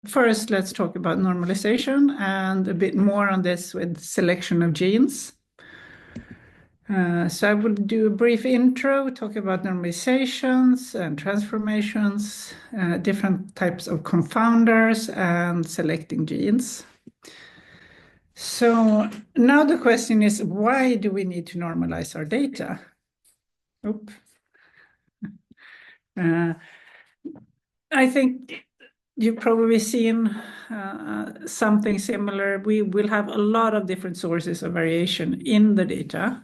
first, let's talk about normalization and a bit more on this with selection of genes. So I will do a brief intro, talk about normalizations and transformations, different types of confounders, and selecting genes. So now the question is, why do we need to normalize our data? Oops. I think you've probably seen something similar. We will have a lot of different sources of variation in the data.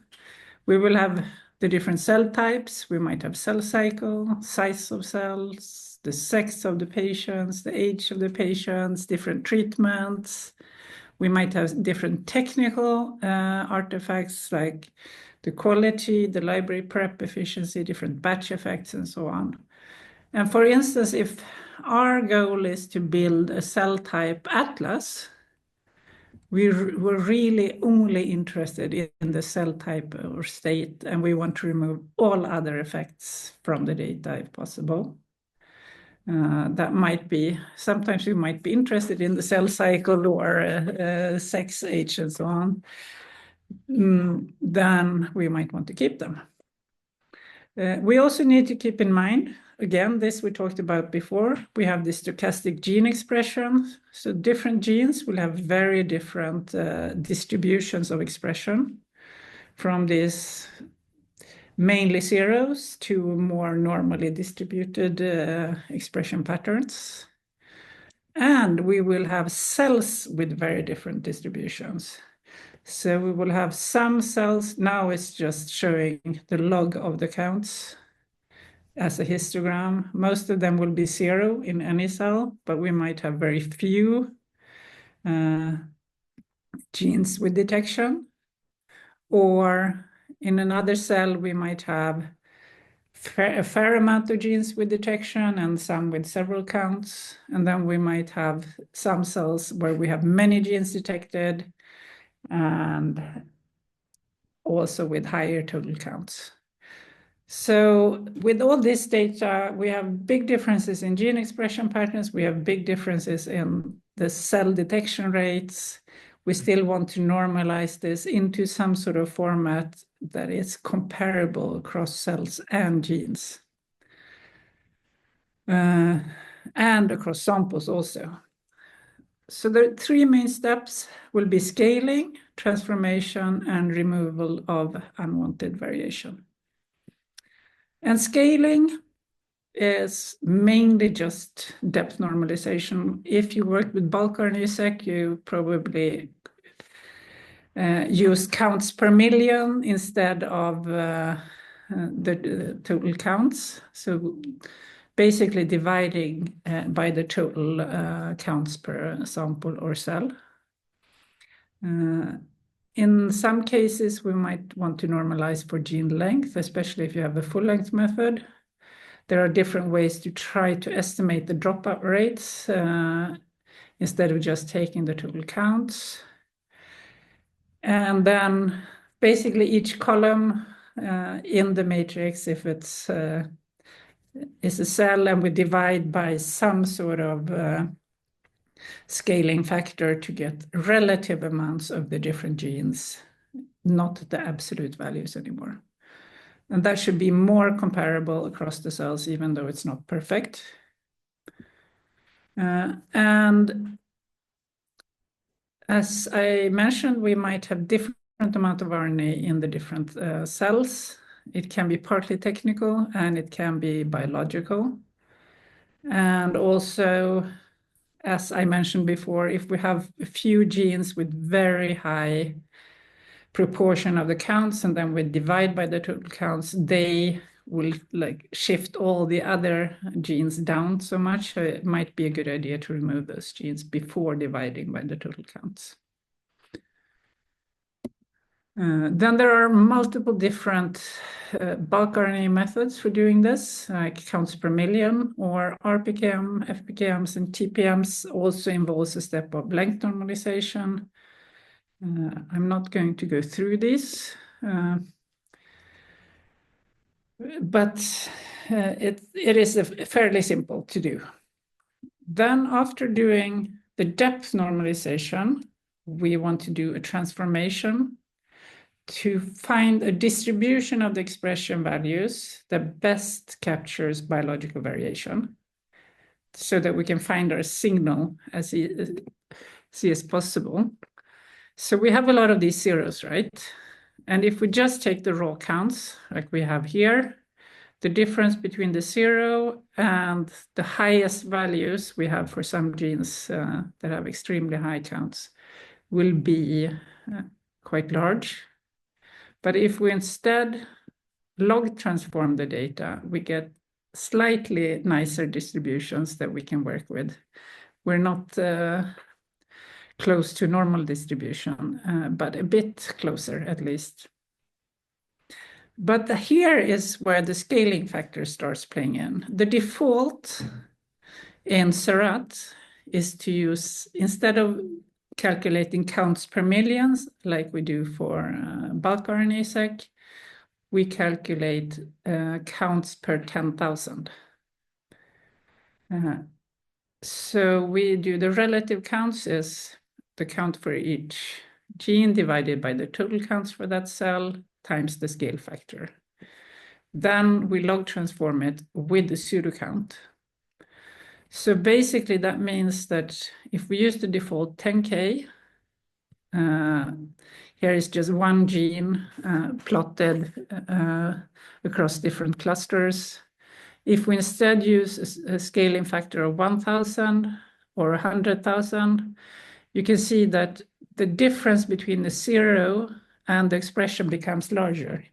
We will have the different cell types. We might have cell cycle, size of cells, the sex of the patients, the age of the patients, different treatments. We might have different technical artifacts like the quality, the library prep efficiency, different batch effects, and so on. And for instance, if our goal is to build a cell type atlas, we're really only interested in the cell type or state, and we want to remove all other effects from the data if possible. That might be, sometimes we might be interested in the cell cycle or sex, age, and so on. Then we might want to keep them. We also need to keep in mind, again, this we talked about before, we have the stochastic gene expression. So different genes will have very different distributions of expression, from these mainly zeros to more normally distributed expression patterns. And we will have cells with very different distributions. So we will have some cells, now it's just showing the log of the counts as a histogram. Most of them will be zero in any cell, but we might have very few genes with detection. Or in another cell, we might have a fair amount of genes with detection and some with several counts. And then we might have some cells where we have many genes detected and also with higher total counts. So with all this data, we have big differences in gene expression patterns. We have big differences in the cell detection rates. We still want to normalize this into some sort of format that is comparable across cells and genes. And across samples also. So the three main steps will be scaling, transformation, and removal of unwanted variation. And scaling is mainly just depth normalization. If you work with bulk RNA-seq, you probably use counts per million instead of the total counts. So basically dividing by the total counts per sample or cell. In some cases, we might want to normalize for gene length, especially if you have a full-length method. There are different ways to try to estimate the dropout rates instead of just taking the total counts. And then basically each column in the matrix, if it's is a cell, and we divide by some sort of scaling factor to get relative amounts of the different genes, not the absolute values anymore. And that should be more comparable across the cells, even though it's not perfect. And as I mentioned, we might have different amount of RNA in the different cells. It can be partly technical and it can be biological. And also, as I mentioned before, if we have a few genes with very high proportion of the counts and then we divide by the total counts, they will like shift all the other genes down so much. So it might be a good idea to remove those genes before dividing by the total counts. Then there are multiple different bulk RNA methods for doing this, like counts per million, or RPKM, FPKMs, and TPMs also involves a step of length normalization. I'm not going to go through these, but it is fairly simple to do. Then after doing the depth normalization, we want to do a transformation to find a distribution of the expression values that best captures biological variation so that we can find our signal as easy as possible. So we have a lot of these zeros, right? And if we just take the raw counts, like we have here, the difference between the 0 and the highest values we have for some genes that have extremely high counts will be quite large. But if we instead log transform the data, we get slightly nicer distributions that we can work with. We're not close to normal distribution, but a bit closer at least. But here is where the scaling factor starts playing in. The default in Seurat is to use, instead of calculating counts per millions, like we do for bulk RNA-seq, we calculate counts per 10,000. So we do the relative counts is the count for each gene divided by the total counts for that cell times the scale factor. Then we log transform it with the pseudo count. So basically that means that if we use the default 10K, here is just one gene plotted across different clusters. If we instead use a scaling factor of 1,000 or 100,000, you can see that the difference between the 0 and the expression becomes larger.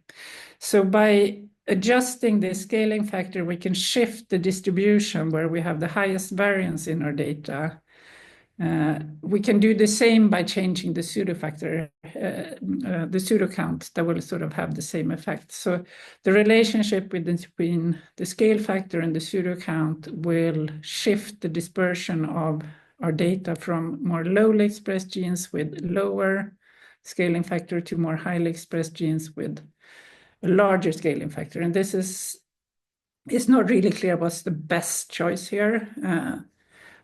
So by adjusting the scaling factor, we can shift the distribution where we have the highest variance in our data. We can do the same by changing the pseudo factor, the pseudo count, that will sort of have the same effect. So the relationship between the scale factor and the pseudo count will shift the dispersion of our data from more lowly expressed genes with lower scaling factor to more highly expressed genes with a larger scaling factor. And this is, it's not really clear what's the best choice here.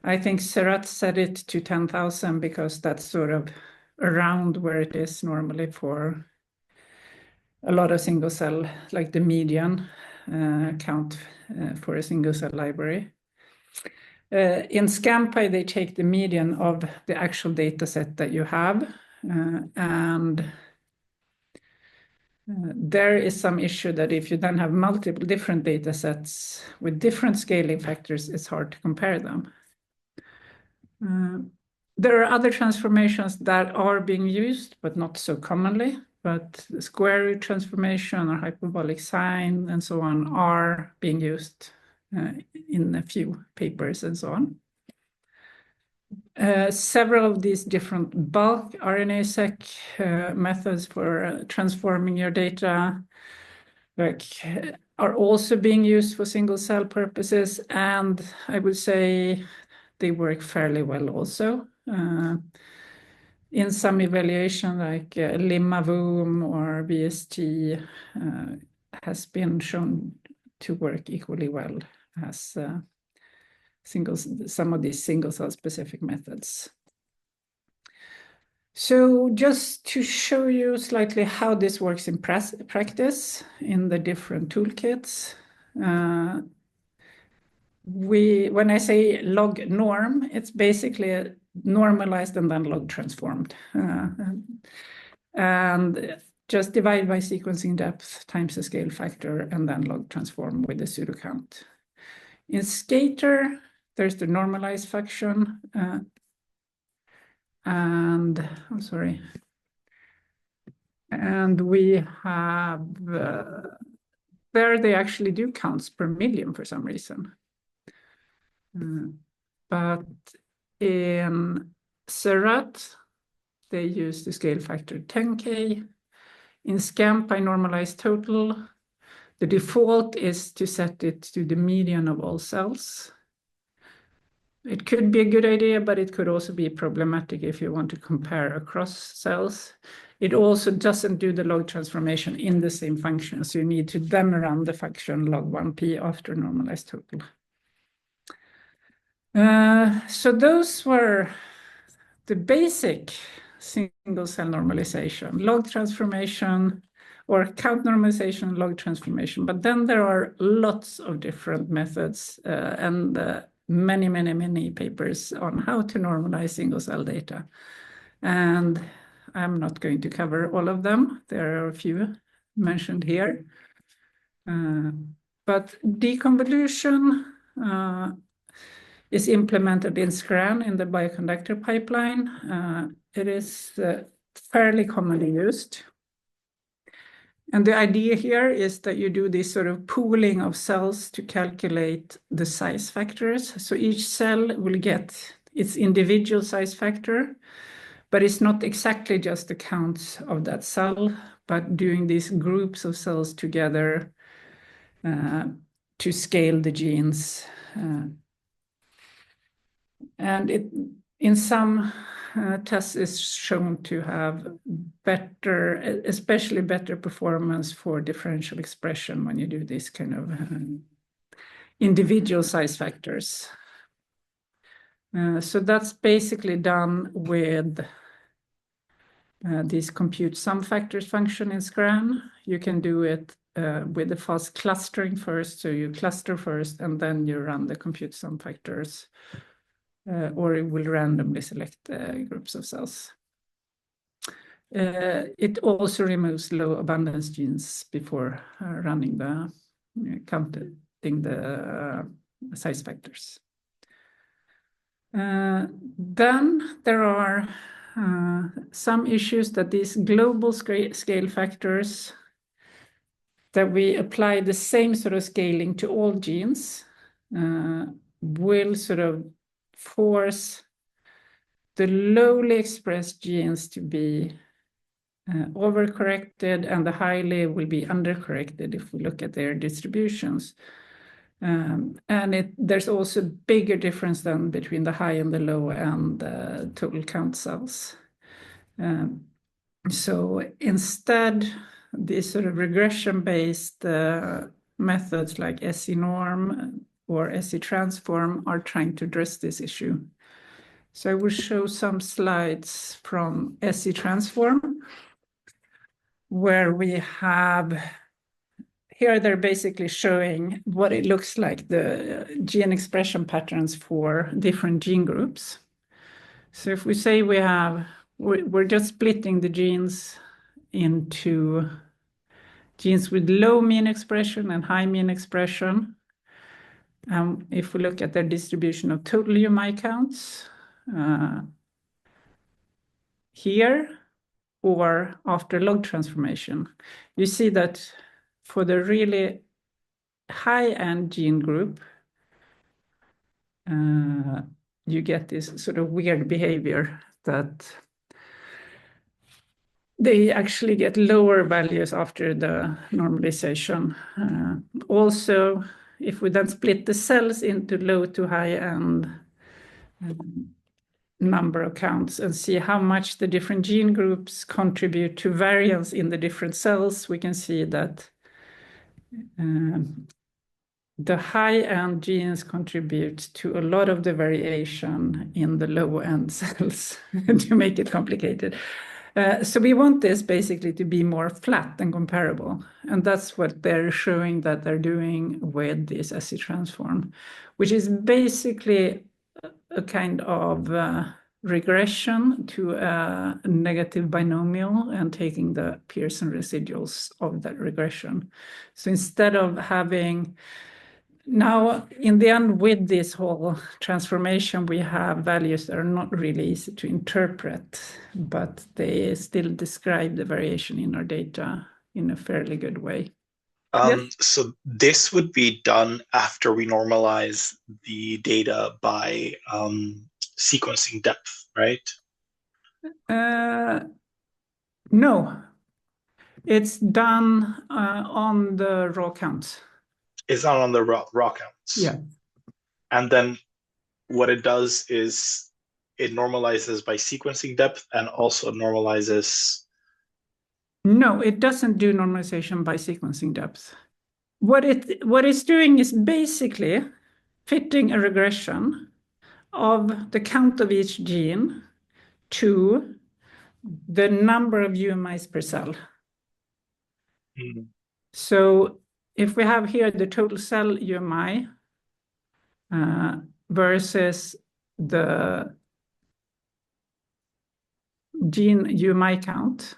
I think Seurat set it to 10,000 because that's sort of around where it is normally for a lot of single cell, like the median count for a single cell library. In SCAMPy, they take the median of the actual data set that you have. And there is some issue that if you then have multiple different data sets with different scaling factors, it's hard to compare them. There are other transformations that are being used, but not so commonly. But the square root transformation or hyperbolic sine and so on are being used in a few papers and so on. Several of these different bulk RNA-seq methods for transforming your data are also being used for single cell purposes, and I would say they work fairly well also. In some evaluation, like Limma-Voom or VST has been shown to work equally well as some of these single cell specific methods. So just to show you slightly how this works in practice in the different toolkits, when I say log norm, it's basically normalized and then log transformed. And just divide by sequencing depth times the scale factor and then log transform with the pseudo count. In Skater, there's the normalize function. And we have, there they actually do counts per million for some reason. But in Seurat, they use the scale factor 10K. In SCAMPy normalized total, the default is to set it to the median of all cells. It could be a good idea, but it could also be problematic if you want to compare across cells. It also doesn't do the log transformation in the same function, so you need to then run the function log1p after normalized total. So those were the basic single cell normalization, log transformation, or count normalization, log transformation. But then there are lots of different methods and many papers on how to normalize single cell data. And I'm not going to cover all of them. There are a few mentioned here. But deconvolution is implemented in SCRAN in the bioconductor pipeline. It is fairly commonly used. And the idea here is that you do this sort of pooling of cells to calculate the size factors. So each cell will get its individual size factor, but it's not exactly just the counts of that cell, but doing these groups of cells together to scale the genes. And it, in some tests, is shown to have better, especially better performance for differential expression when you do this kind of individual size factors. So that's basically done with this compute sum factors function in SCRAN. You can do it with the fast clustering first. So you cluster first and then you run the compute sum factors. Or it will randomly select groups of cells. It also removes low abundance genes before running the counting the size factors. Then there are some issues that these global scale factors, that we apply the same sort of scaling to all genes, will sort of force the lowly expressed genes to be overcorrected, and the highly will be undercorrected if we look at their distributions. And there's also a bigger difference than between the high and the low and total count cells. So instead, these sort of regression-based methods like SE-norm or SE-transform are trying to address this issue. So I will show some slides from SE-transform, where we have, here they're basically showing what it looks like, the gene expression patterns for different gene groups. So if we say we're just splitting the genes into genes with low mean expression and high mean expression. If we look at their distribution of total UMI counts here, or after log transformation, you see that for the really high-end gene group, you get this sort of weird behavior that they actually get lower values after the normalization. Also, if we then split the cells into low to high-end number of counts and see how much the different gene groups contribute to variance in the different cells, we can see that the high-end genes contribute to a lot of the variation in the low-end cells to make it complicated. So we want this basically to be more flat and comparable. And that's what they're showing that they're doing with this SE-transform, which is basically a kind of regression to a negative binomial and taking the Pearson residuals of that regression. So instead of having, now in the end with this whole transformation, we have values that are not really easy to interpret, but they still describe the variation in our data in a fairly good way. Yes? So this would be done after we normalize the data by sequencing depth, right? No, it's done on the raw counts. It's not on the raw counts. Yeah. And then what it does is it normalizes by sequencing depth and also normalizes. No, it doesn't do normalization by sequencing depth. What it's doing is basically fitting a regression of the count of each gene to the number of UMIs per cell. Mm. So if we have here the total cell UMI versus the gene UMI count,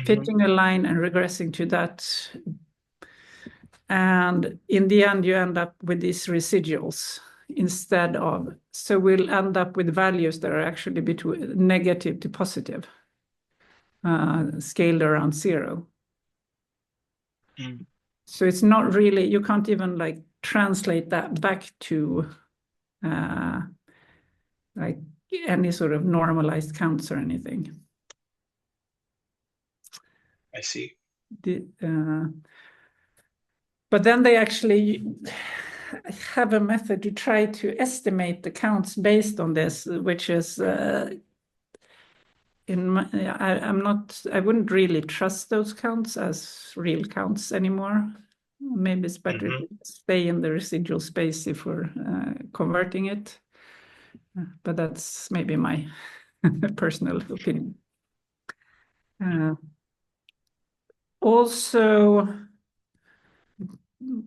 fitting a line and regressing to that. And in the end, you end up with these residuals instead of, so we'll end up with values that are actually between negative to positive, scaled around 0. Mm. So it's not really, you can't even like translate that back to like any sort of normalized counts or anything. I see. But then they actually have a method to try to estimate the counts based on this, which is I wouldn't really trust those counts as real counts anymore. Maybe it's better to stay in the residual space if we're converting it. But that's maybe my personal opinion. Also,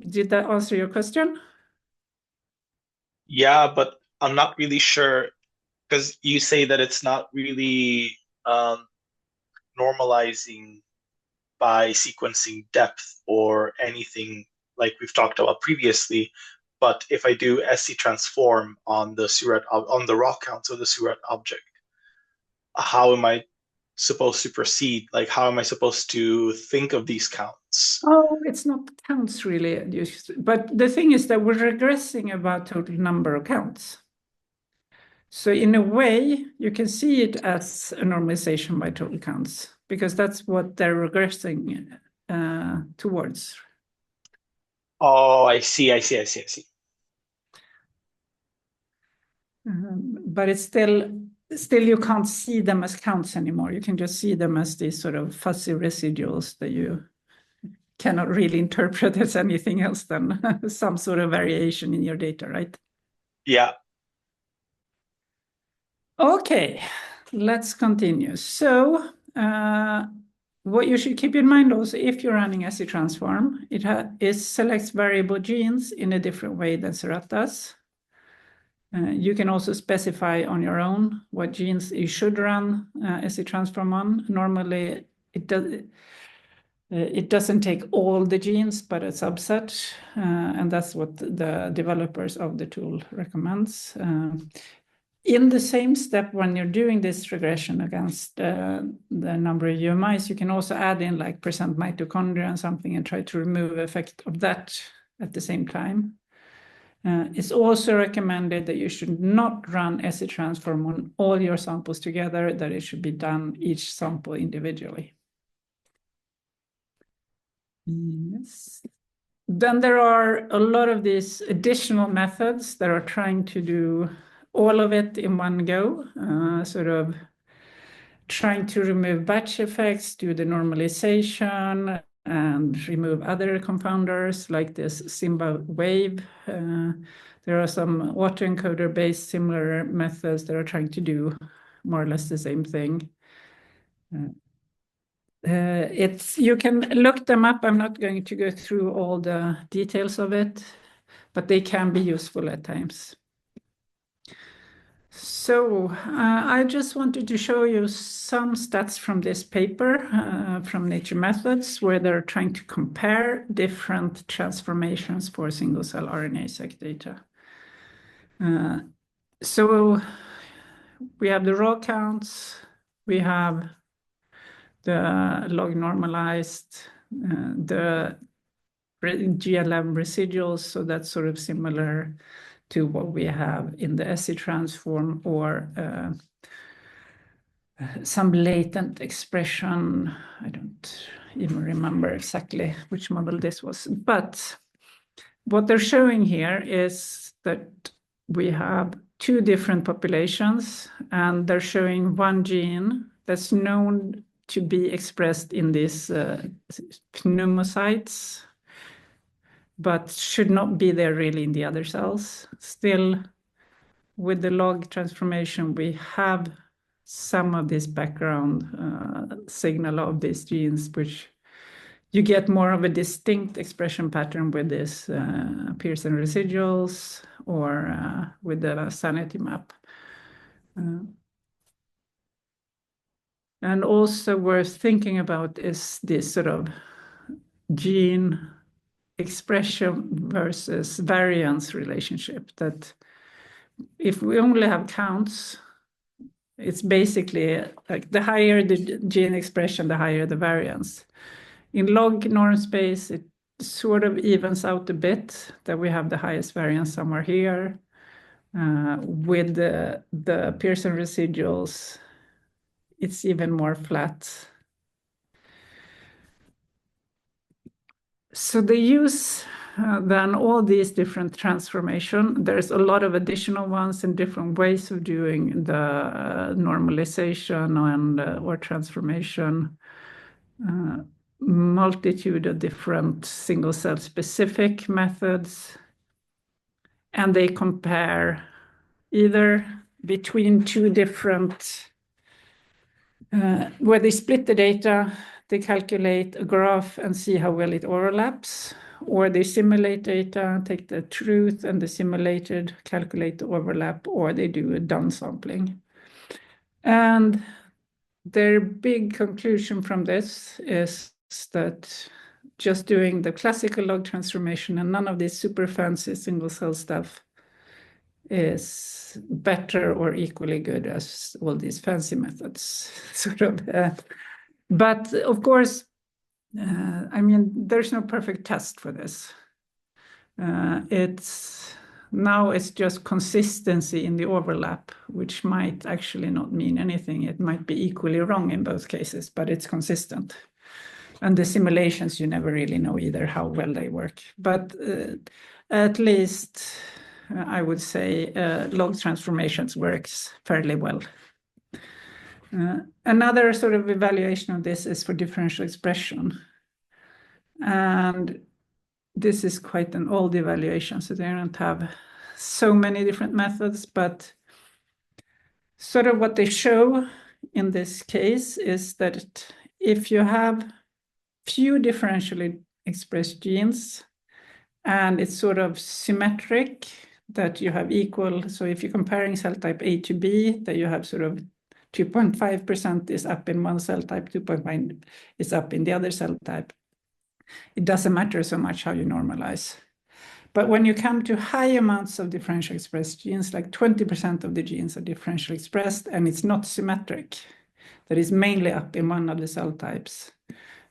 did that answer your question? Yeah, but I'm not really sure because you say that it's not really normalizing by sequencing depth or anything like we've talked about previously. But if I do SC transform on the on the raw counts of the Surette object, how am I supposed to proceed? Like, how am I supposed to think of these counts? Oh, it's not counts really. But the thing is that we're regressing about total number of counts. So in a way, you can see it as a normalization by total counts because that's what they're regressing towards. Oh, I see. But it's still you can't see them as counts anymore. You can just see them as these sort of fuzzy residuals that you cannot really interpret as anything else than some sort of variation in your data, right? Yeah. Okay, let's continue. So what you should keep in mind also, if you're running SC transform, it selects variable genes in a different way than Surette does. You can also specify on your own what genes you should run SC transform on. Normally, it doesn't take all the genes, but a subset, and that's what the developers of the tool recommends. In the same step, when you're doing this regression against the number of UMIs, you can also add in like percent mitochondria and something and try to remove effect of that at the same time. It's also recommended that you should not run SC transform on all your samples together, that it should be done each sample individually. Yes. Then there are a lot of these additional methods that are trying to do all of it in one go, sort of trying to remove batch effects, do the normalization, and remove other confounders like this Simba wave. There are some autoencoder-based similar methods that are trying to do more or less the same thing. You can look them up. I'm not going to go through all the details of it, but they can be useful at times. So I just wanted to show you some stats from this paper from Nature Methods, where they're trying to compare different transformations for single cell RNA-seq data. So we have the raw counts, we have the log normalized, the GLM residuals, so that's sort of similar to what we have in the SC transform, or some latent expression. I don't even remember exactly which model this was, but what they're showing here is that we have two different populations, and they're showing one gene that's known to be expressed in these pneumocytes, but should not be there really in the other cells. Still, with the log transformation, we have some of this background signal of these genes, which you get more of a distinct expression pattern with this Pearson residuals or with the sanity map. And also worth thinking about is this sort of gene expression versus variance relationship, that if we only have counts, it's basically like the higher the gene expression, the higher the variance. In log norm space, it sort of evens out a bit, that we have the highest variance somewhere here. With the Pearson residuals, it's even more flat. So they use then all these different transformation. There's a lot of additional ones and different ways of doing the normalization and or transformation. Multitude of different single cell specific methods. And they compare either between two different, where they split the data, they calculate a graph and see how well it overlaps, or they simulate data, take the truth and the simulated, calculate the overlap, or they do a downsampling. And their big conclusion from this is that just doing the classical log transformation and none of this super fancy single cell stuff is better or equally good as all these fancy methods, sort of. But of course, I mean, there's no perfect test for this. It's just consistency in the overlap, which might actually not mean anything. It might be equally wrong in both cases, but it's consistent. And the simulations, you never really know either how well they work. But at least I would say log transformations works fairly well. Another sort of evaluation of this is for differential expression. And this is quite an old evaluation, so they don't have so many different methods, but sort of what they show in this case is that if you have few differentially expressed genes and it's sort of symmetric, that you have equal, so if you're comparing cell type A to B, that you have sort of 2.5% is up in one cell type, 2.5 is up in the other cell type. It doesn't matter so much how you normalize. But when you come to high amounts of differentially expressed genes, like 20% of the genes are differentially expressed, and it's not symmetric, that is mainly up in one of the cell types,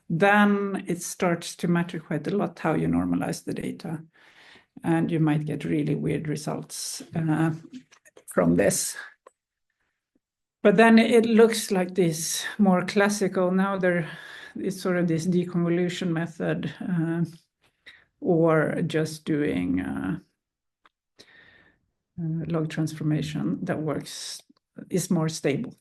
then it starts to matter quite a lot how you normalize the data. And you might get really weird results from this. But then it looks like this more classical. Now it's sort of this deconvolution method or just doing log transformation that is more stable.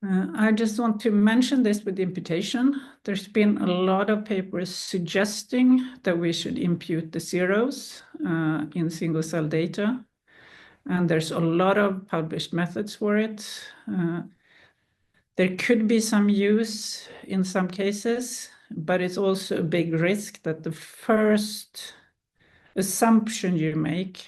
I just want to mention this with imputation. There's been a lot of papers suggesting that we should impute the zeros in single cell data. And there's a lot of published methods for it. There could be some use in some cases, but it's also a big risk that the first assumption you make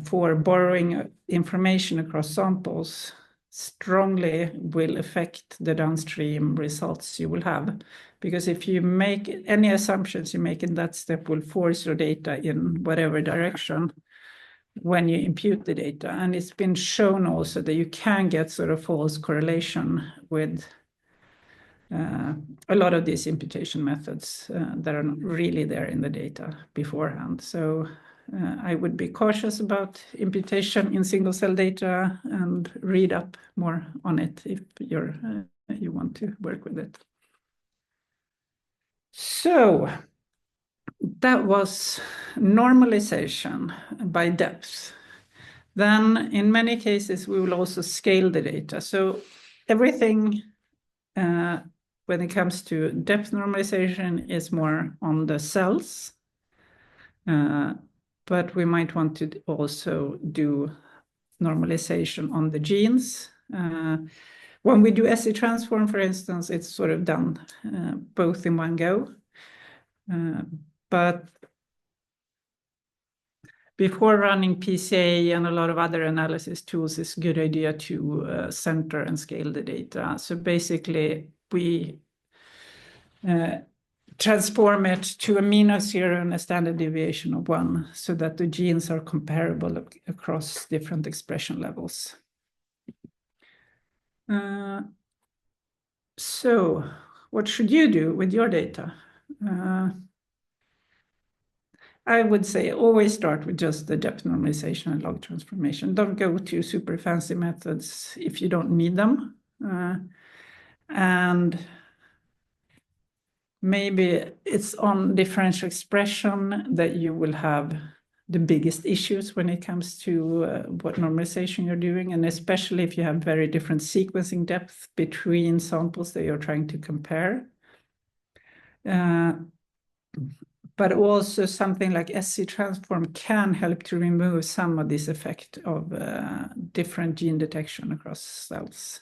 for borrowing information across samples strongly will affect the downstream results you will have. Because if you make any assumptions you make in that step will force your data in whatever direction when you impute the data. And it's been shown also that you can get sort of false correlation with a lot of these imputation methods that are not really there in the data beforehand. So I would be cautious about imputation in single cell data and read up more on it if you want to work with it. So that was normalization by depth. Then in many cases, we will also scale the data. So everything when it comes to depth normalization is more on the cells. but we might want to also do normalization on the genes. When we do SC transform, for instance, it's sort of done both in one go. But before running PCA and a lot of other analysis tools, it's a good idea to center and scale the data. So basically, we transform it to a mean of 0 and a standard deviation of 1 so that the genes are comparable across different expression levels. So what should you do with your data? I would say always start with just the depth normalization and log transformation. Don't go to super fancy methods if you don't need them. And maybe it's on differential expression that you will have the biggest issues when it comes to what normalization you're doing, and especially if you have very different sequencing depth between samples that you're trying to compare. But also something like SC transform can help to remove some of this effect of different gene detection across cells.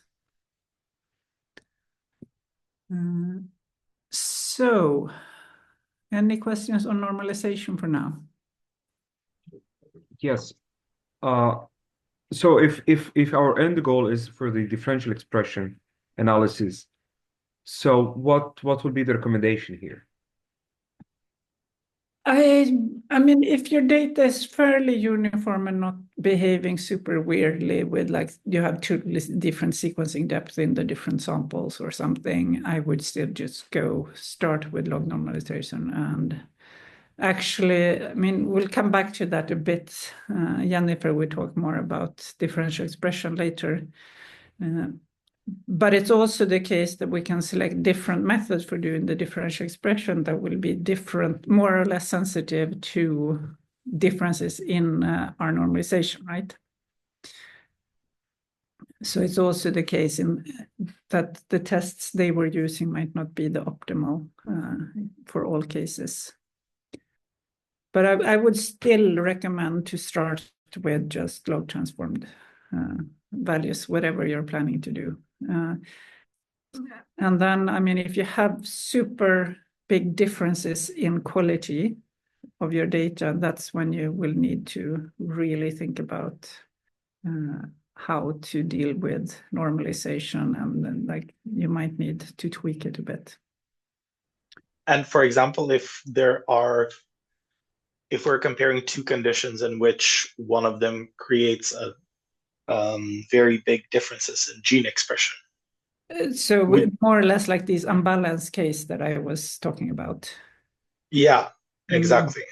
So, any questions on normalization for now? Yes. So if our end goal is for the differential expression analysis, so what would be the recommendation here? I mean, if your data is fairly uniform and not behaving super weirdly with like you have two different sequencing depths in the different samples or something, I would still just go start with log normalization. And actually, I mean, we'll come back to that a bit. Jennifer will talk more about differential expression later. But it's also the case that we can select different methods for doing the differential expression that will be different, more or less sensitive to differences in our normalization, right? So it's also the case that the tests they were using might not be the optimal for all cases. But I would still recommend to start with just log transformed values, whatever you're planning to do. And then, I mean, if you have super big differences in quality of your data, that's when you will need to really think about how to deal with normalization, and then like you might need to tweak it a bit. And for example, if we're comparing two conditions in which one of them creates a very big differences in gene expression. So more or less like this unbalanced case that I was talking about. Yeah, exactly.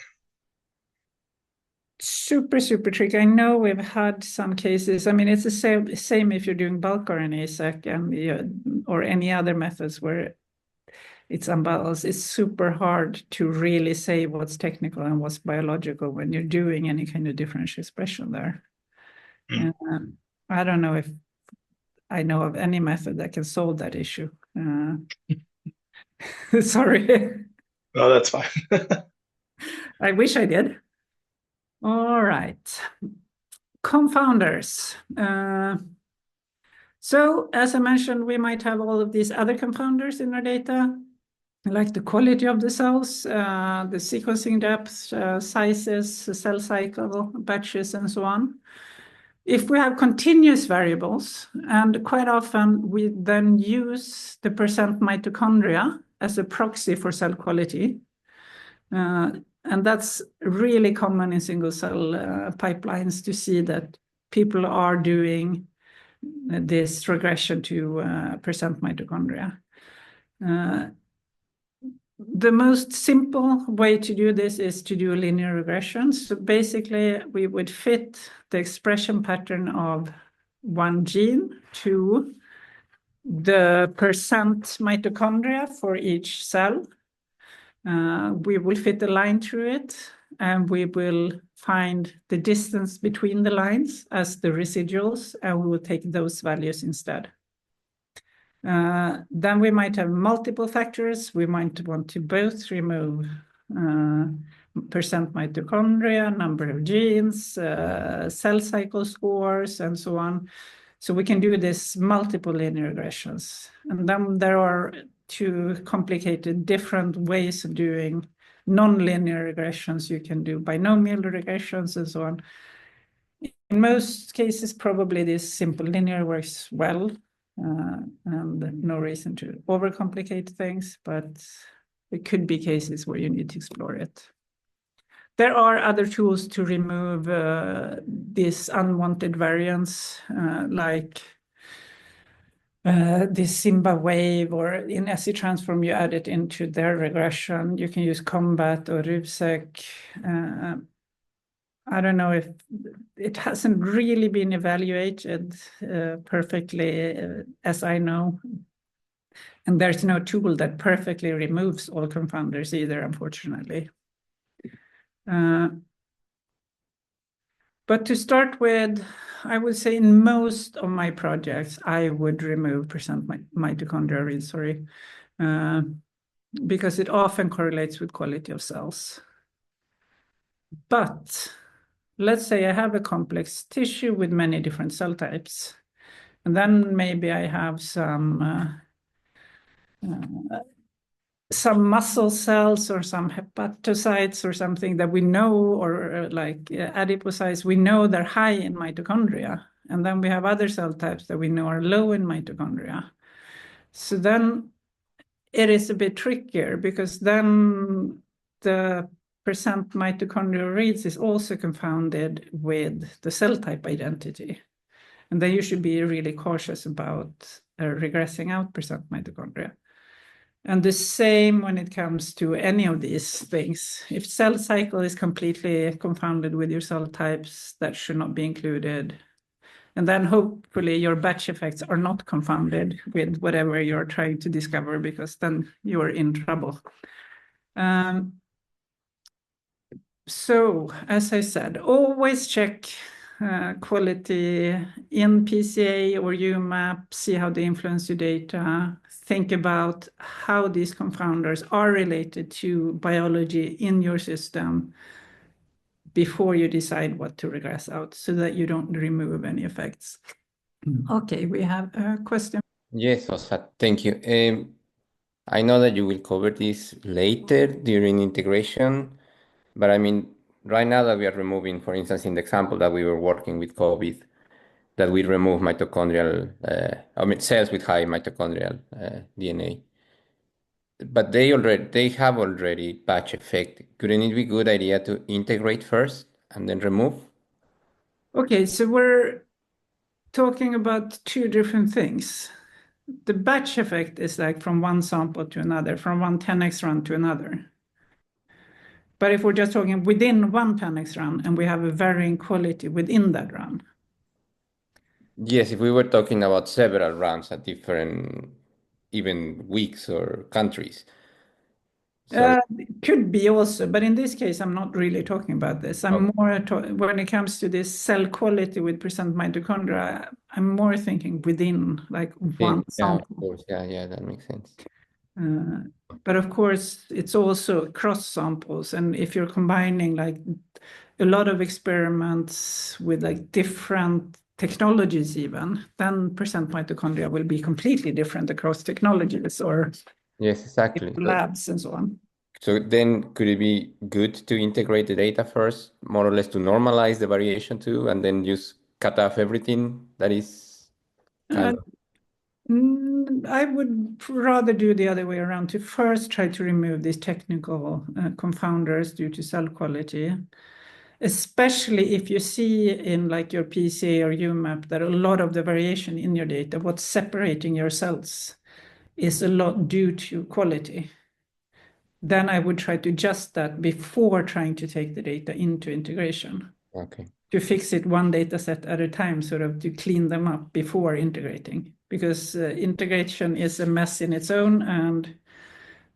Super, super tricky. I know we've had some cases. I mean, it's the same if you're doing bulk RNA-seq and or any other methods where it's unbalanced. It's super hard to really say what's technical and what's biological when you're doing any kind of differential expression there. I don't know if I know of any method that can solve that issue. Sorry. No, that's fine. I wish I did. All right. Confounders. So as I mentioned, we might have all of these other confounders in our data, like the quality of the cells, the sequencing depth, sizes, cell cycle, batches, and so on. If we have continuous variables, and quite often we then use the percent mitochondria as a proxy for cell quality, and that's really common in single cell pipelines to see that people are doing this regression to percent mitochondria. The most simple way to do this is to do a linear regression. So basically, we would fit the expression pattern of one gene to the percent mitochondria for each cell. We will fit a line through it, and we will find the distance between the lines as the residuals, and we will take those values instead. Then we might have multiple factors. We might want to both remove percent mitochondria, number of genes, cell cycle scores, and so on. So we can do this multiple linear regressions. And then there are two complicated different ways of doing non-linear regressions. You can do binomial regressions and so on. In most cases, probably this simple linear works well, and no reason to overcomplicate things, but there could be cases where you need to explore it. There are other tools to remove these unwanted variants, like this Simba wave, or in SC transform, you add it into their regression. You can use Combat or RUSEC. I don't know if it hasn't really been evaluated perfectly, as I know. And there's no tool that perfectly removes all confounders either, unfortunately. But to start with, I would say in most of my projects, I would remove percent mitochondria read, sorry, because it often correlates with quality of cells. But let's say I have a complex tissue with many different cell types, and then maybe I have some muscle cells or some hepatocytes or something that we know, or like adipocytes, we know they're high in mitochondria. And then we have other cell types that we know are low in mitochondria. So then it is a bit trickier, because then the percent mitochondrial reads is also confounded with the cell type identity. And then you should be really cautious about regressing out percent mitochondria. And the same when it comes to any of these things. If cell cycle is completely confounded with your cell types, that should not be included. And then hopefully your batch effects are not confounded with whatever you're trying to discover, because then you're in trouble. So, as I said, always check quality in PCA or UMAP, see how they influence your data. Think about how these confounders are related to biology in your system before you decide what to regress out, so that you don't remove any effects. Okay, we have a question. Yes, Åsa, thank you. I know that you will cover this later during integration, but I mean, right now that we are removing, for instance, in the example that we were working with COVID, that we remove mitochondrial, cells with high mitochondrial DNA. But they have already batch effect. Couldn't it be a good idea to integrate first and then remove? Okay, so we're talking about two different things. The batch effect is like from one sample to another, from one 10x run to another. But if we're just talking within one 10x run, and we have a varying quality within that run. Yes, if we were talking about several runs at different, even weeks or countries. So It could be also, but in this case, I'm not really talking about this. I'm more when it comes to this cell quality with percent mitochondria, I'm more thinking within like one sample. Of course, yeah, that makes sense. But of course, it's also cross samples, and if you're combining like a lot of experiments with like different technologies, even then percent mitochondria will be completely different across technologies or yes, exactly. labs and so on. So then could it be good to integrate the data first, more or less to normalize the variation too, and then just cut off everything that is kind of... I would rather do the other way around, to first try to remove these technical confounders due to cell quality, especially if you see in like your PCA or UMAP that a lot of the variation in your data, what's separating your cells, is a lot due to quality. Then I would try to adjust that before trying to take the data into integration. Okay. To fix it one data set at a time, sort of to clean them up before integrating, because integration is a mess in its own, and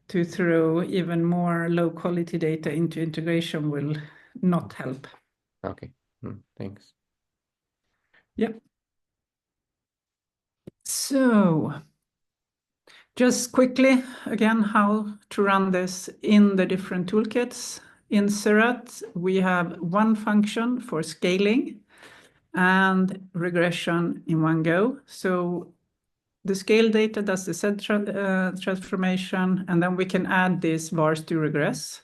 to throw even more low quality data into integration will not help. Okay, thanks. Yeah. So just quickly, again, how to run this in the different toolkits. In Seurat, we have one function for scaling and regression in one go. So the scale data does the Z transformation, and then we can add these vars to regress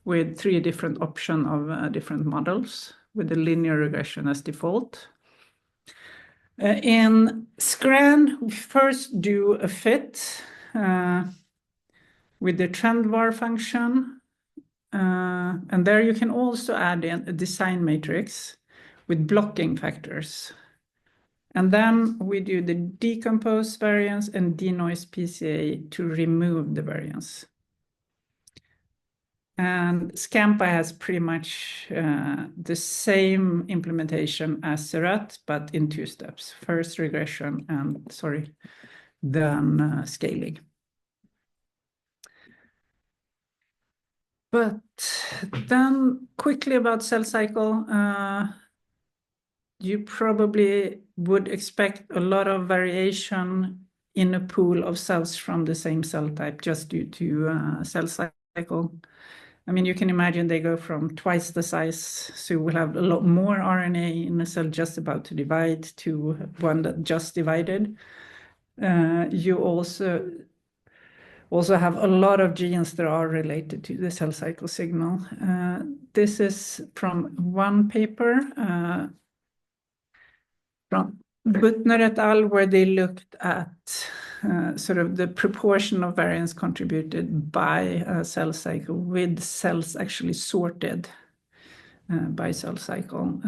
with 3 different options of different models with the linear regression as default. In Scran, we first do a fit with the trend var function. And there you can also add in a design matrix with blocking factors. And then we do the decompose variance and denoise PCA to remove the variance. And Scampi has pretty much the same implementation as Seurat, but in 2 steps. First regression and, then scaling. But then quickly about cell cycle, you probably would expect a lot of variation in a pool of cells from the same cell type just due to cell cycle. I mean, you can imagine they go from twice the size, so we'll have a lot more RNA in a cell just about to divide to one that just divided. You also have a lot of genes that are related to the cell cycle signal. This is from one paper from Butner et al., where they looked at sort of the proportion of variance contributed by a cell cycle with cells actually sorted by cell cycle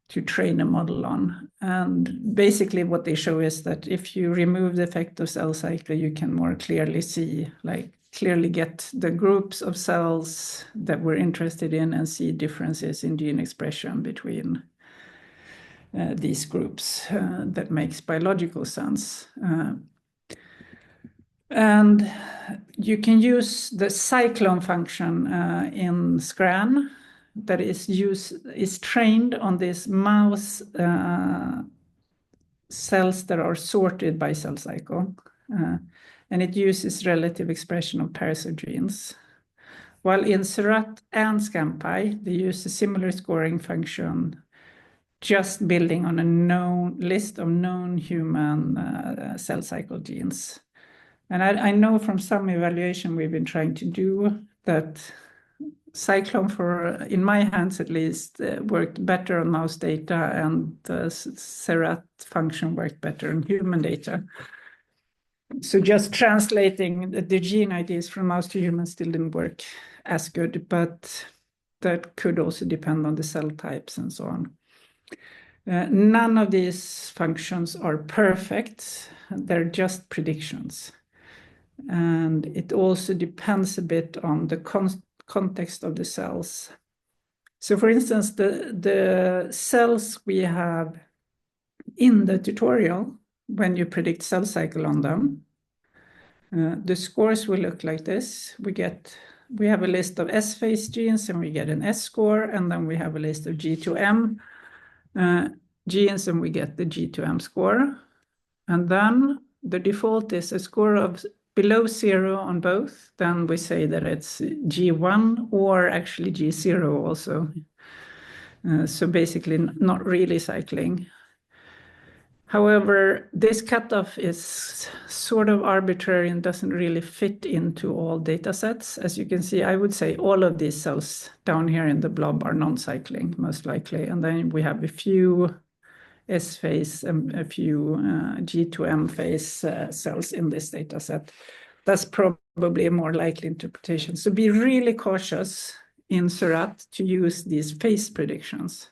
to train a model on. And basically what they show is that if you remove the effect of cell cycle, you can more clearly see, clearly get the groups of cells that we're interested in and see differences in gene expression between these groups that makes biological sense. And you can use the cyclone function in Scran that is trained on these mouse cells that are sorted by cell cycle. And it uses relative expression of pairs of genes. While in Seurat and Scampi, they use a similar scoring function, just building on a known list of known human cell cycle genes. And I know from some evaluation we've been trying to do that cyclone, in my hands at least, worked better on mouse data, and the Seurat function worked better on human data. So just translating the gene IDs from mouse to human still didn't work as good, but that could also depend on the cell types and so on. None of these functions are perfect. They're just predictions. And it also depends a bit on the context of the cells. So for instance, the cells we have in the tutorial, when you predict cell cycle on them, the scores will look like this. We have a list of S-phase genes, and we get an S score, and then we have a list of G2M genes, and we get the G2M score. And then the default is a score of below 0 on both. Then we say that it's G1 or actually G0 also. So basically not really cycling. However, this cutoff is sort of arbitrary and doesn't really fit into all data sets. As you can see, I would say all of these cells down here in the blob are non-cycling, most likely. And then we have a few S-phase and a few G2M phase cells in this data set. That's probably a more likely interpretation. So be really cautious in Seurat to use these phase predictions.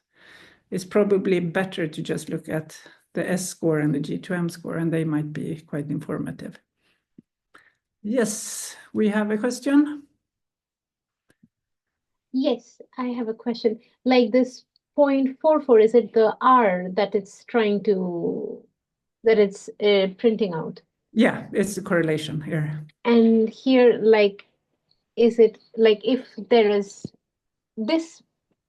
It's probably better to just look at the S score and the G2M score, and they might be quite informative. Yes, we have a question. Yes, I have a question. Like this 0.44, is it the R that it's trying to, that it's printing out? Yeah, it's a correlation here. And here, like, is it like if there is this,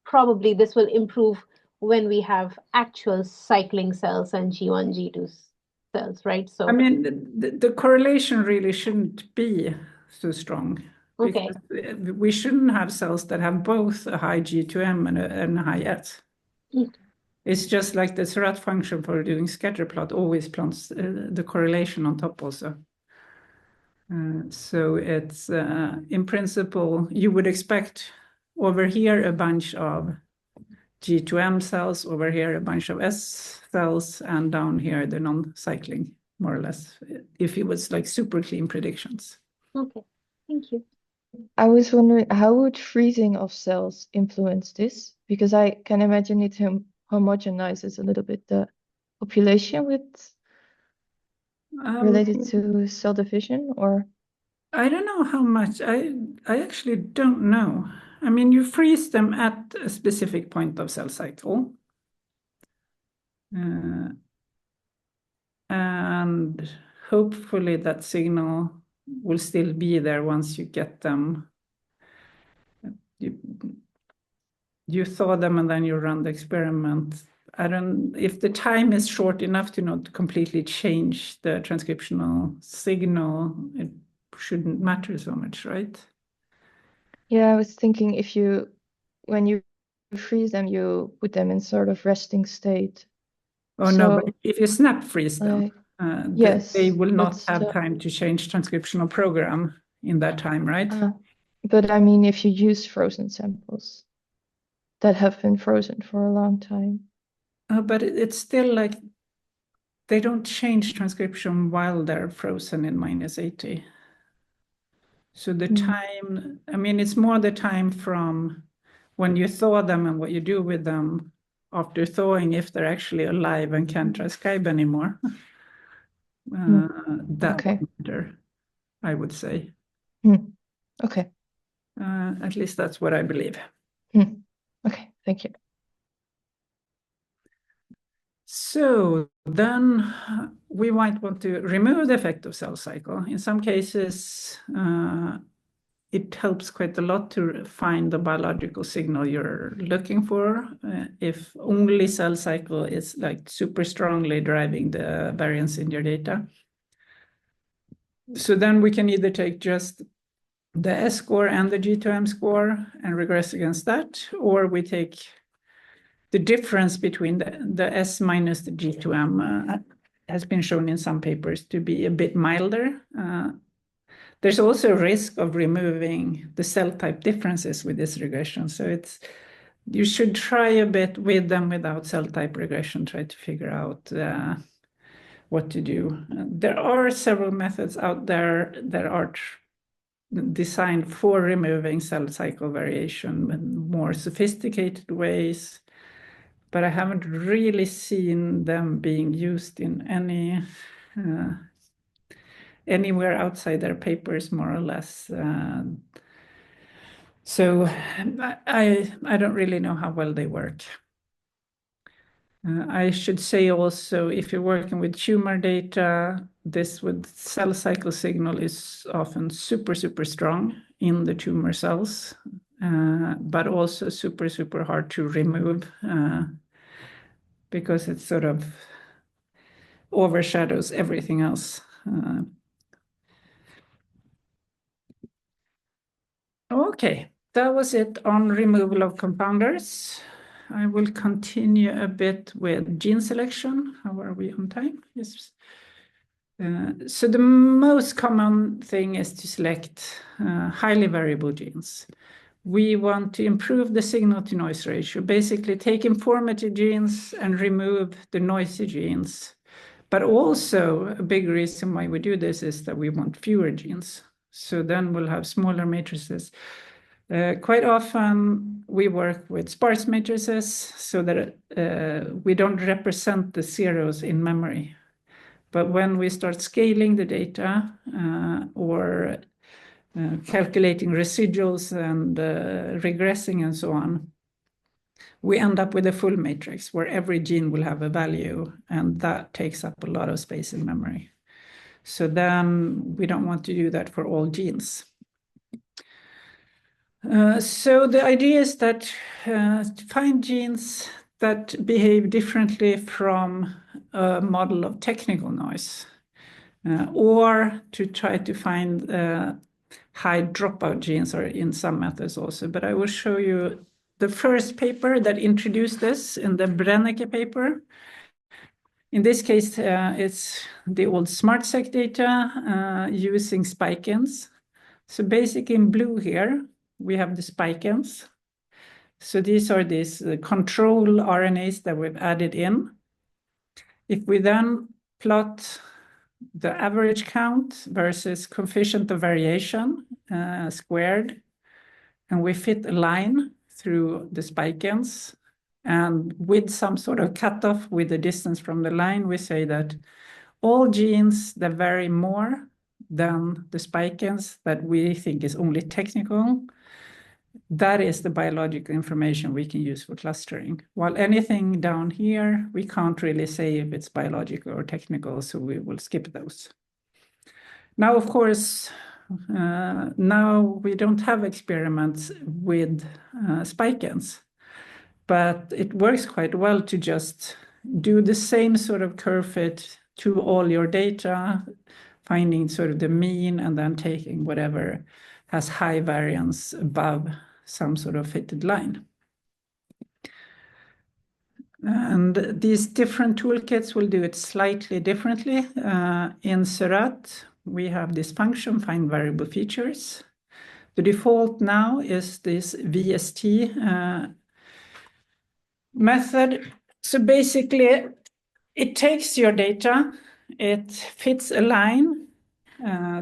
probably this will improve when we have actual cycling cells and G1, G2 cells, right? So I mean, the correlation really shouldn't be so strong. Okay. Because we shouldn't have cells that have both a high G2M and a high S. Okay. It's just like the Surratt function for doing scatter plot always plots the correlation on top also. So it's in principle, you would expect over here a bunch of G2M cells, over here a bunch of S cells, and down here the non-cycling, more or less, if it was like super clean predictions. Okay. Thank you. I was wondering, how would freezing of cells influence this? Because I can imagine it homogenizes a little bit the population with related to cell division, or I don't know how much. I actually don't know. I mean, you freeze them at a specific point of cell cycle. And hopefully that signal will still be there once you get them. You thaw them and then you run the experiment. If the time is short enough to not completely change the transcriptional signal, it shouldn't matter so much, right? yeah, I was thinking when you freeze them, you put them in sort of resting state. Oh no, but if you snap freeze them, yes, they will not but have still, time to change transcriptional program in that time, right? but I mean, if you use frozen samples that have been frozen for a long time. But it's still like they don't change transcription while they're frozen in -80. So the time, I mean, it's more the time from when you thaw them and what you do with them after thawing, if they're actually alive and can't transcribe anymore. That Okay. would matter, I would say. Okay. At least that's what I believe. Okay, thank you. So then we might want to remove the effect of cell cycle. In some cases, it helps quite a lot to find the biological signal you're looking for. If only cell cycle is like super strongly driving the variance in your data. So then we can either take just the S score and the G2M score and regress against that, or we take the difference between the S minus the G2M has been shown in some papers to be a bit milder. There's also a risk of removing the cell type differences with this regression. So you should try a bit with them without cell type regression, try to figure out what to do. There are several methods out there that are designed for removing cell cycle variation in more sophisticated ways, but I haven't really seen them being used in anywhere outside their papers, more or less. So I don't really know how well they work. I should say also, if you're working with tumor data, this with cell cycle signal is often super, super strong in the tumor cells, but also super, super hard to remove because it sort of overshadows everything else. Okay, that was it on removal of confounders. I will continue a bit with gene selection. How are we on time? Yes. So the most common thing is to select highly variable genes. We want to improve the signal to noise ratio, basically take informative genes and remove the noisy genes. But also a big reason why we do this is that we want fewer genes. So then we'll have smaller matrices. Quite often we work with sparse matrices so that we don't represent the zeros in memory. But when we start scaling the data or calculating residuals and regressing and so on, we end up with a full matrix where every gene will have a value, and that takes up a lot of space in memory. So then we don't want to do that for all genes. So the idea is that to find genes that behave differently from a model of technical noise, or to try to find high dropout genes are in some methods also. But I will show you the first paper that introduced this in the Brennecke paper. In this case, it's the old SmartSeq data using spike-ins. So basically in blue here, we have the spike-ins. So these are these control RNAs that we've added in. If we then plot the average count versus coefficient of variation squared, and we fit a line through the spike-ins, and with some sort of cutoff with the distance from the line, we say that all genes that vary more than the spike-ins that we think is only technical, that is the biological information we can use for clustering. While anything down here, we can't really say if it's biological or technical, so we will skip those. Now, of course, now we don't have experiments with spike-ins, but it works quite well to just do the same sort of curve fit to all your data, finding sort of the mean and then taking whatever has high variance above some sort of fitted line. And these different toolkits will do it slightly differently. In Seurat, we have this function, find variable features. The default now is this VST method. So basically, it takes your data, it fits a line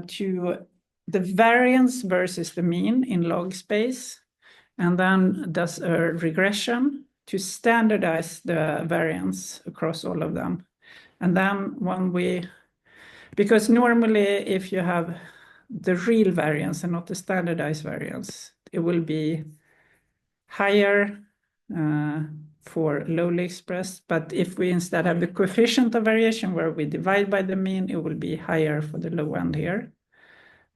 to the variance versus the mean in log space, and then does a regression to standardize the variance across all of them. And then because normally if you have the real variance and not the standardized variance, it will be higher for lowly expressed. But if we instead have the coefficient of variation where we divide by the mean, it will be higher for the low end here.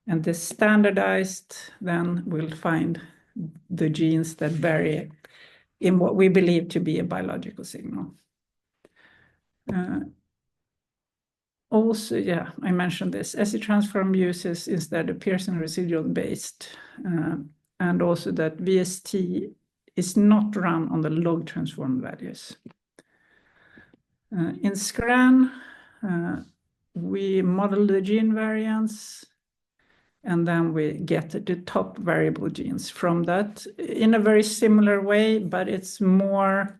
And the standardized then will find the genes that vary in what we believe to be a biological signal. Also, yeah, I mentioned this. SC transform uses instead a Pearson residual based, and also that VST is not run on the log transform values. In SCRAN, we model the gene variance, and then we get the top variable genes from that in a very similar way, but it's more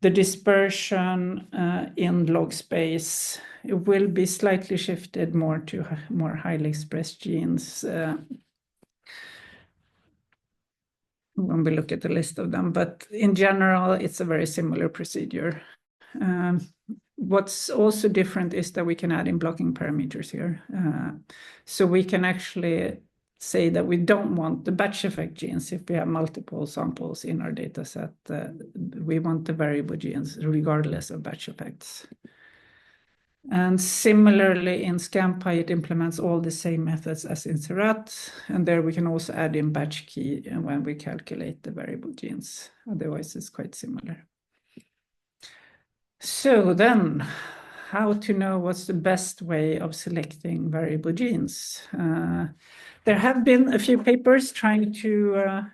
the dispersion in log space. It will be slightly shifted more to more highly expressed genes when we look at the list of them. But in general, it's a very similar procedure. What's also different is that we can add in blocking parameters here. So we can actually say that we don't want the batch effect genes if we have multiple samples in our data set. We want the variable genes regardless of batch effects. And similarly in ScanPy, it implements all the same methods as in Seurat. And there we can also add in batch key when we calculate the variable genes. Otherwise, it's quite similar. So then, how to know what's the best way of selecting variable genes? There have been a few papers trying to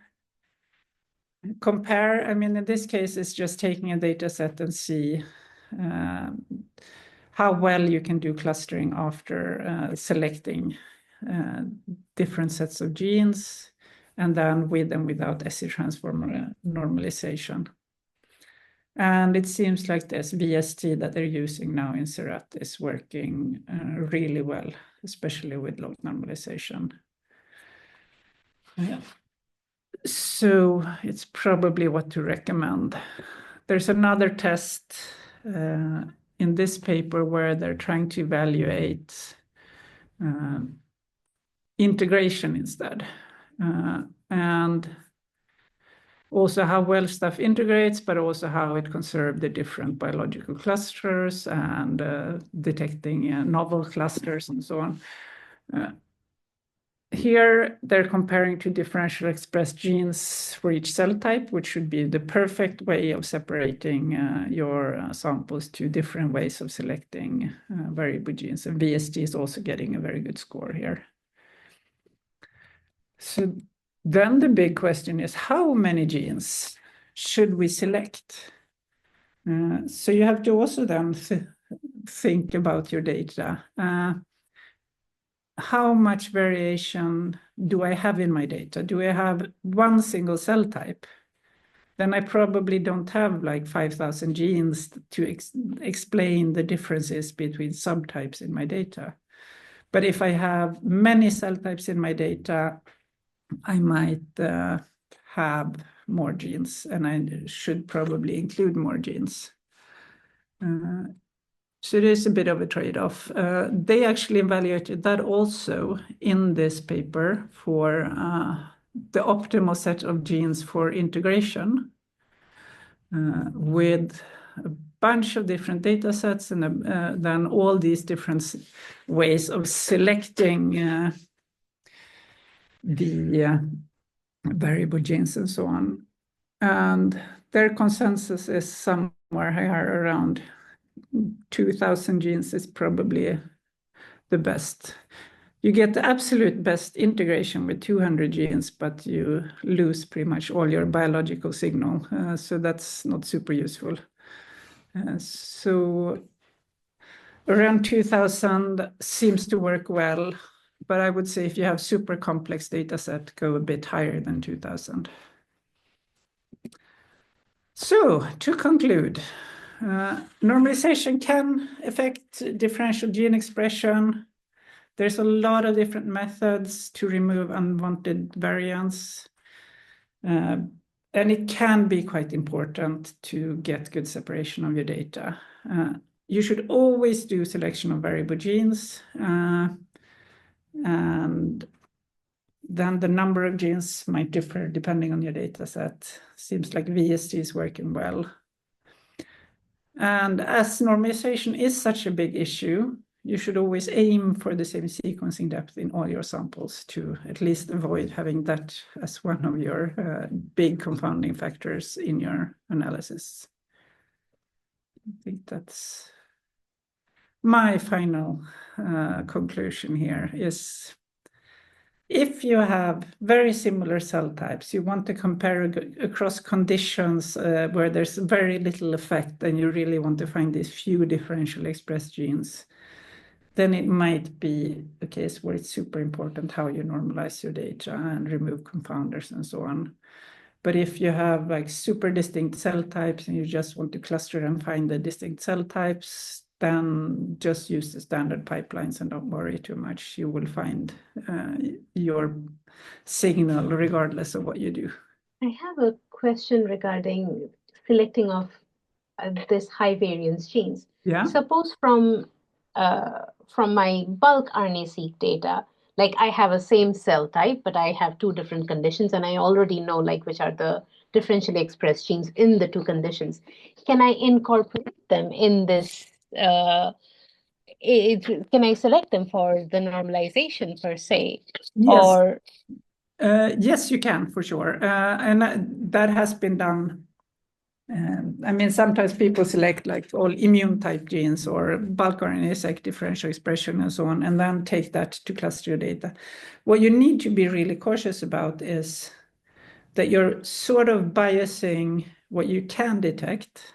compare. I mean, in this case, it's just taking a data set and see how well you can do clustering after selecting different sets of genes, and then with and without SC transform normalization. And it seems like this VST that they're using now in Seurat is working really well, especially with log normalization. So it's probably what to recommend. There's another test in this paper where they're trying to evaluate integration instead. And also how well stuff integrates, but also how it conserves the different biological clusters and detecting novel clusters and so on. Here, they're comparing two differential expressed genes for each cell type, which should be the perfect way of separating your samples to different ways of selecting variable genes. And VST is also getting a very good score here. So then the big question is, how many genes should we select? So you have to also then think about your data. How much variation do I have in my data? Do I have one single cell type? Then I probably don't have like 5,000 genes to explain the differences between subtypes in my data. But if I have many cell types in my data, I might have more genes, and I should probably include more genes. So it is a bit of a trade-off. They actually evaluated that also in this paper for the optimal set of genes for integration with a bunch of different data sets and then all these different ways of selecting the variable genes and so on. And their consensus is somewhere here around 2,000 genes is probably the best. You get the absolute best integration with 200 genes, but you lose pretty much all your biological signal. So that's not super useful. So around 2,000 seems to work well, but I would say if you have super complex data set, go a bit higher than 2,000. So to conclude, normalization can affect differential gene expression. There's a lot of different methods to remove unwanted variants. And it can be quite important to get good separation of your data. You should always do selection of variable genes. And then the number of genes might differ depending on your data set. Seems like VST is working well. And as normalization is such a big issue, you should always aim for the same sequencing depth in all your samples to at least avoid having that as one of your big confounding factors in your analysis. I think that's my final conclusion here is if you have very similar cell types, you want to compare across conditions where there's very little effect and you really want to find these few differentially expressed genes, then it might be a case where it's super important how you normalize your data and remove confounders and so on. But if you have like super distinct cell types and you just want to cluster and find the distinct cell types, then just use the standard pipelines and don't worry too much. You will find your signal regardless of what you do. I have a question regarding selecting of this high variance genes. Yeah. Suppose from my bulk RNA-seq data, like I have a same cell type, but I have two different conditions, and I already know like which are the differentially expressed genes in the two conditions. Can I incorporate them in this? Can I select them for the normalization per se? Yes. Or yes, you can for sure, and that has been done. I mean, sometimes people select like all immune type genes or bulk RNA-seq differential expression and so on, and then take that to cluster your data. What you need to be really cautious about is that you're sort of biasing what you can detect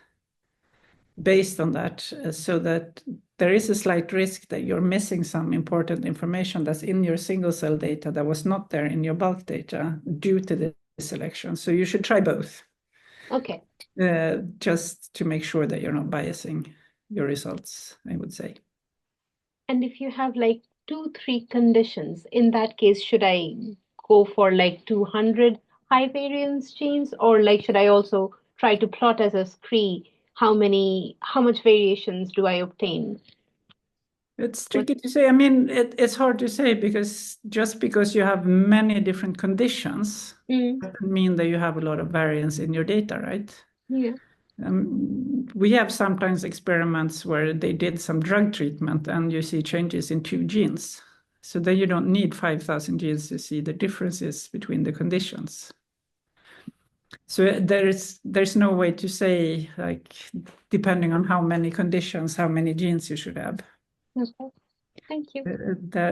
based on that, so that there is a slight risk that you're missing some important information that's in your single cell data that was not there in your bulk data due to the selection. So you should try both. okay. Just to make sure that you're not biasing your results, I would say. And if you have like 2-3 conditions, in that case, should I go for like 200 high variance genes, or like should I also try to plot as a scree how much variations do I obtain? It's tricky to say. I mean, it's hard to say because just because you have many different conditions doesn't mean that you have a lot of variance in your data, right? Yeah. We have sometimes experiments where they did some drug treatment and you see changes in 2 genes. So then you don't need 5,000 genes to see the differences between the conditions. So there's no way to say, like, depending on how many conditions, how many genes you should have. Okay. Thank you.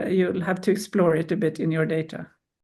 You'll have to explore it a bit in your data.